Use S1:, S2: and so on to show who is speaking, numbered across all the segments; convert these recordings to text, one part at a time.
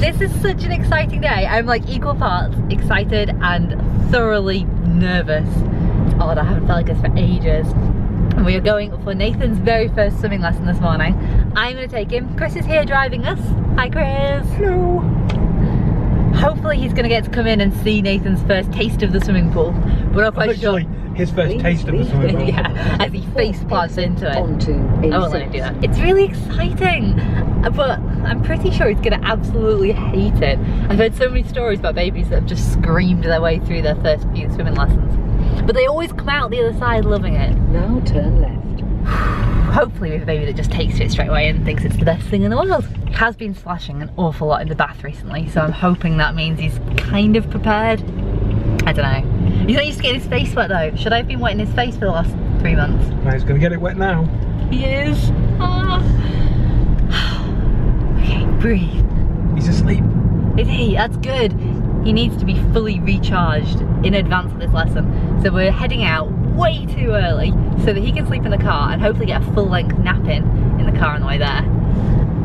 S1: This is such an exciting day. I'm like equal parts excited and thoroughly nervous. It's odd, I haven't felt like this for ages. And we are going for Nathan's very first swimming lesson this morning. I'm going to take him. Chris is here driving us. Hi Chris.
S2: Hello.
S1: Hopefully he's going to get to come in and see Nathan's first taste of the swimming pool. We're not quite sure.
S2: His first taste of the swimming pool.
S1: Yeah, as he face plants into it. I won't let him do that. It's really exciting, but I'm pretty sure he's going to absolutely hate it. I've heard so many stories about babies that have just screamed their way through their first few swimming lessons. But they always come out the other side loving it.
S3: Now turn left.
S1: Hopefully we have a baby that just takes to it straight away and thinks it's the best thing in the world. Has been splashing an awful lot in the bath recently, so I'm hoping that means he's kind of prepared. I don't know. He's not used to getting his face wet though. Should I have been wetting his face for the last 3 months?
S2: No, he's gonna get it wet now.
S1: He is. Ah. Okay, breathe.
S2: He's asleep.
S1: Is he? That's good. He needs to be fully recharged in advance of this lesson. So we're heading out way too early so that he can sleep in the car and hopefully get a full length nap in the car on the way there.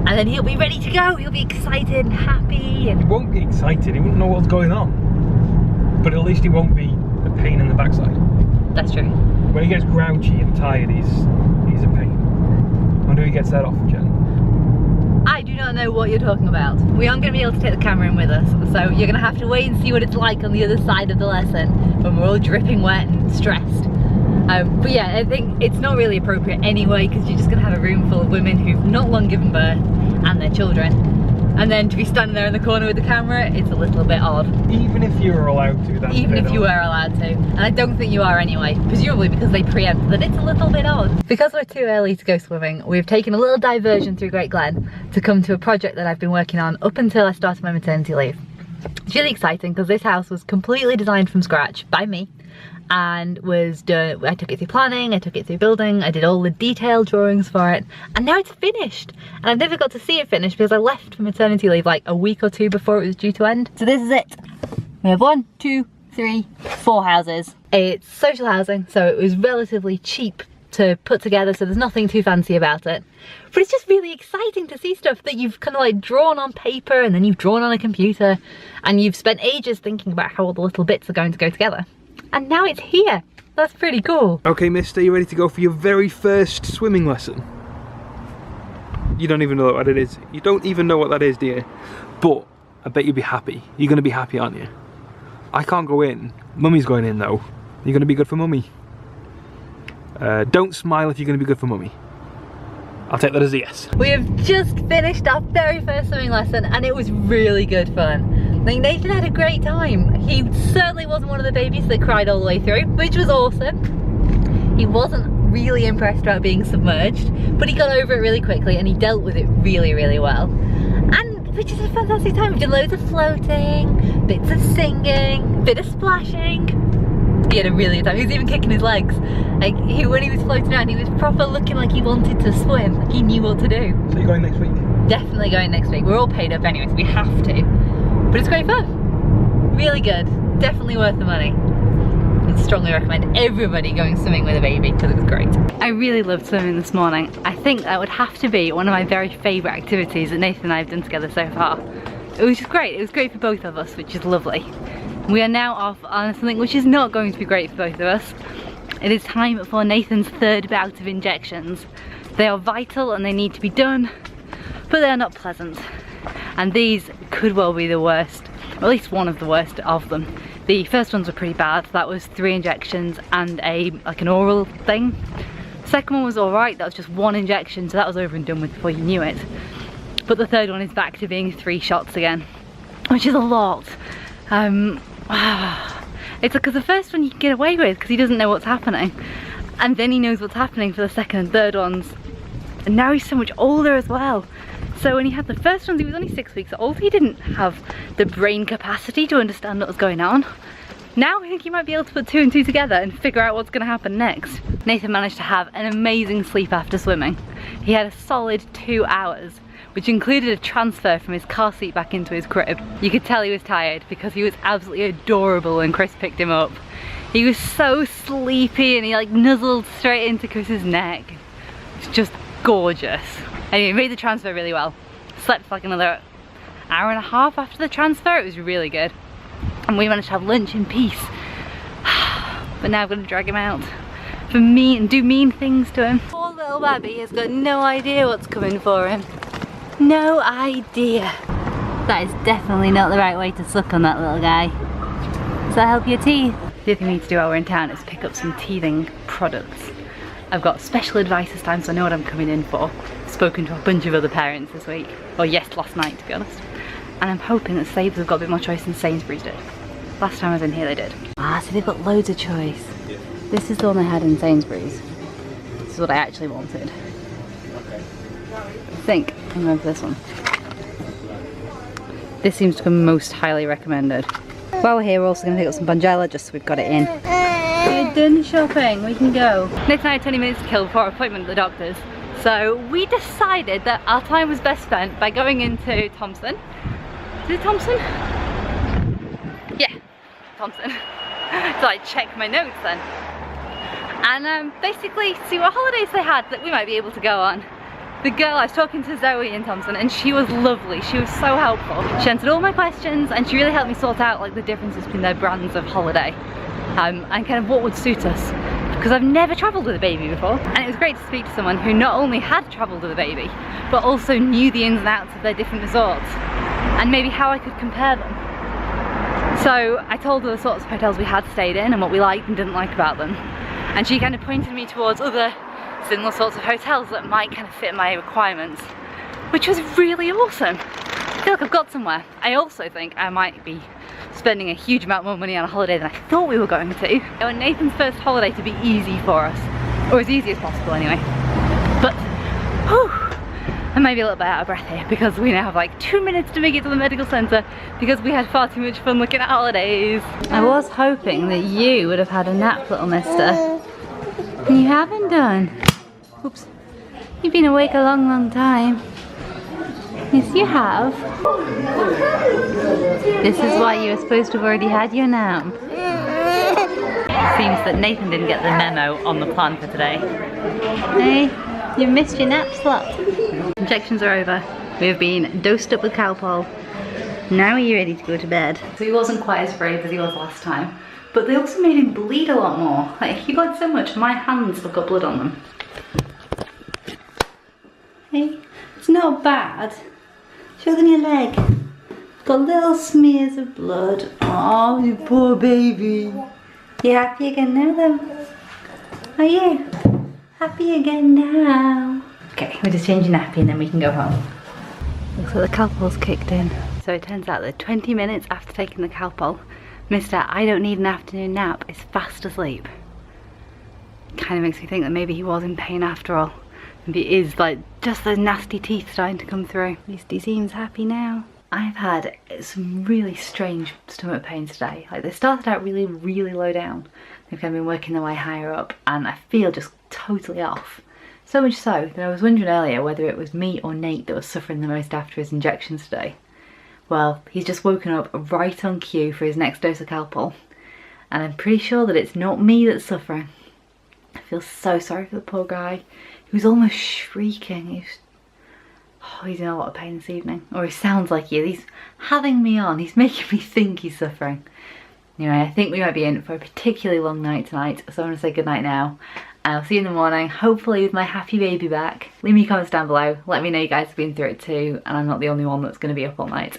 S1: And then he'll be ready to go. He'll be excited and happy. And
S2: He won't be excited, he won't know what's going on. But at least he won't be a pain in the backside.
S1: That's true.
S2: When he gets grouchy and tired, he's a pain. I wonder who he gets that off, Jen.
S1: I do not know what you're talking about. We aren't going to be able to take the camera in with us, so you're going to have to wait and see what it's like on the other side of the lesson when we're all dripping wet and stressed. But yeah, I think it's not really appropriate anyway because you're just going to have a room full of women who've not long given birth and their children. And then to be standing there in the corner with the camera, it's a little bit odd.
S2: Even if you were allowed to, that's
S1: Even if you were allowed to. And I don't think you are anyway, presumably because they preempt that it's a little bit odd. Because we're too early to go swimming, we've taken a little diversion through Great Glen to come to a project that I've been working on up until I started my maternity leave. It's really exciting because this house was completely designed from scratch by me. And was done, I took it through planning, I took it through building, I did all the detailed drawings for it, and now it's finished. And I've never got to see it finished because I left for maternity leave like a week or two before it was due to end. So this is it. We have 1, 2, 3, 4 houses. It's social housing, so it was relatively cheap to put together, so there's nothing too fancy about it. But it's just really exciting to see stuff that you've kind of like drawn on paper and then you've drawn on a computer and you've spent ages thinking about how all the little bits are going to go together. And now it's here. That's pretty cool.
S2: Okay, mister, you ready to go for your very first swimming lesson? You don't even know what it is. You don't even know what that is, do you? But I bet you'll be happy. You're going to be happy, aren't you? I can't go in. Mummy's going in though. You're going to be good for mummy. Don't smile if you're going to be good for mummy. I'll take that as a yes.
S1: We have just finished our very first swimming lesson and it was really good fun. Like, Nathan had a great time. He certainly wasn't one of the babies that cried all the way through, which was awesome. He wasn't really impressed about being submerged, but he got over it really quickly and he dealt with it really, really well. And which is a fantastic time. We did loads of floating, bits of singing, bit of splashing. He had a really good time. He was even kicking his legs. Like, when he was floating around, he was proper looking like he wanted to swim. Like he knew what to do.
S2: So you're going next week?
S1: Definitely going next week. We're all paid up anyway, so we have to. But it's great fun. Really good. Definitely worth the money. I'd strongly recommend everybody going swimming with a baby because it was great. I really loved swimming this morning. I think that would have to be one of my very favourite activities that Nathan and I have done together so far. It was just great. It was great for both of us, which is lovely. We are now off on something which is not going to be great for both of us. It is time for Nathan's third bout of injections. They are vital and they need to be done, but they're not pleasant. And these could well be the worst, or at least one of the worst of them. The first ones were pretty bad. That was 3 injections and like an oral thing. The second one was alright, that was just 1 injection, so that was over and done with before you knew it. But the third one is back to being 3 shots again, which is a lot. It's because the first one you can get away with because he doesn't know what's happening. And then he knows what's happening for the second and third ones. And now he's so much older as well. So when he had the first ones, he was only 6 weeks old. He didn't have the brain capacity to understand what was going on. Now I think he might be able to put 2 and 2 together and figure out what's going to happen next. Nathan managed to have an amazing sleep after swimming. He had a solid 2 hours, which included a transfer from his car seat back into his crib. You could tell he was tired because he was absolutely adorable when Chris picked him up. He was so sleepy and he like nuzzled straight into Chris's neck. It's just gorgeous. Anyway, he made the transfer really well. Slept for like another hour and a half after the transfer. It was really good. And we managed to have lunch in peace. But now I'm going to drag him out for me and do mean things to him. Poor little Babby has got no idea what's coming for him. No idea. That is definitely not the right way to suck on that little guy. Does that help your teeth? The other thing we need to do while we're in town is pick up some teething products. I've got special advice this time, so I know what I'm coming in for. I've spoken to a bunch of other parents this week. Well, yes, last night to be honest. And I'm hoping that Sainsbury's have got a bit more choice than Sainsbury's did. Last time I was in here they did. Ah, so they've got loads of choice. This is the one I had in Sainsbury's. This is what I actually wanted. I think I remember this one. This seems to be most highly recommended. While we're here, we're also going to pick up some Bonjela just so we've got it in. We're done shopping, we can go. Nathan and I had 20 minutes to kill before our appointment at the doctor's. So we decided that our time was best spent by going into Thompson. Is it Thompson? Yeah, Thompson. So I checked my notes then. And basically see what holidays they had that we might be able to go on. The girl, I was talking to Zoe in Thompson and she was lovely. She was so helpful. She answered all my questions and she really helped me sort out like the differences between their brands of holiday and kind of what would suit us. Because I've never travelled with a baby before, and it was great to speak to someone who not only had travelled with a baby but also knew the ins and outs of their different resorts and maybe how I could compare them. So I told her the sorts of hotels we had stayed in and what we liked and didn't like about them, and she kind of pointed me towards other similar sorts of hotels that might kind of fit my requirements, which was really awesome. I feel like I've got somewhere. I also think I might be spending a huge amount more money on a holiday than I thought we were going to. I want Nathan's first holiday to be easy for us, or as easy as possible anyway. But, whew, I may be a little bit out of breath here because we now have like 2 minutes to make it to the medical centre because we had far too much fun looking at holidays. I was hoping that you would have had a nap, little mister. And you haven't done. Oops. You've been awake a long, long time. Yes, you have. This is why you were supposed to have already had your nap. It seems that Nathan didn't get the memo on the plan for today. Hey, you missed your nap slot. Injections are over. We have been dosed up with Calpol. Now are you ready to go to bed? So he wasn't quite as brave as he was last time, but they also made him bleed a lot more. Like, he bled so much, my hands have got blood on them. Hey, it's not bad. Show them your leg. Got little smears of blood. Oh, you poor baby. You happy again now though? Are you? Happy again now? Okay, we're just changing nappy and then we can go home. Looks like the Calpol's kicked in. So it turns out that 20 minutes after taking the Calpol, Mr. I don't need an afternoon nap is fast asleep. Kind of makes me think that maybe he was in pain after all. Maybe it is like just those nasty teeth starting to come through. At least he seems happy now. I've had some really strange stomach pains today. Like they started out really, really low down. They've kind of been working their way higher up and I feel just totally off. So much so that I was wondering earlier whether it was me or Nate that was suffering the most after his injections today. Well, he's just woken up right on cue for his next dose of Calpol. And I'm pretty sure that it's not me that's suffering. I feel so sorry for the poor guy. He was almost shrieking. He's in a lot of pain this evening. Or he sounds like he is. He's having me on. He's making me think he's suffering. Anyway, I think we might be in for a particularly long night tonight. So I'm going to say goodnight now. I'll see you in the morning, hopefully with my happy baby back. Leave me comments down below. Let me know you guys have been through it too. And I'm not the only one that's going to be up all night.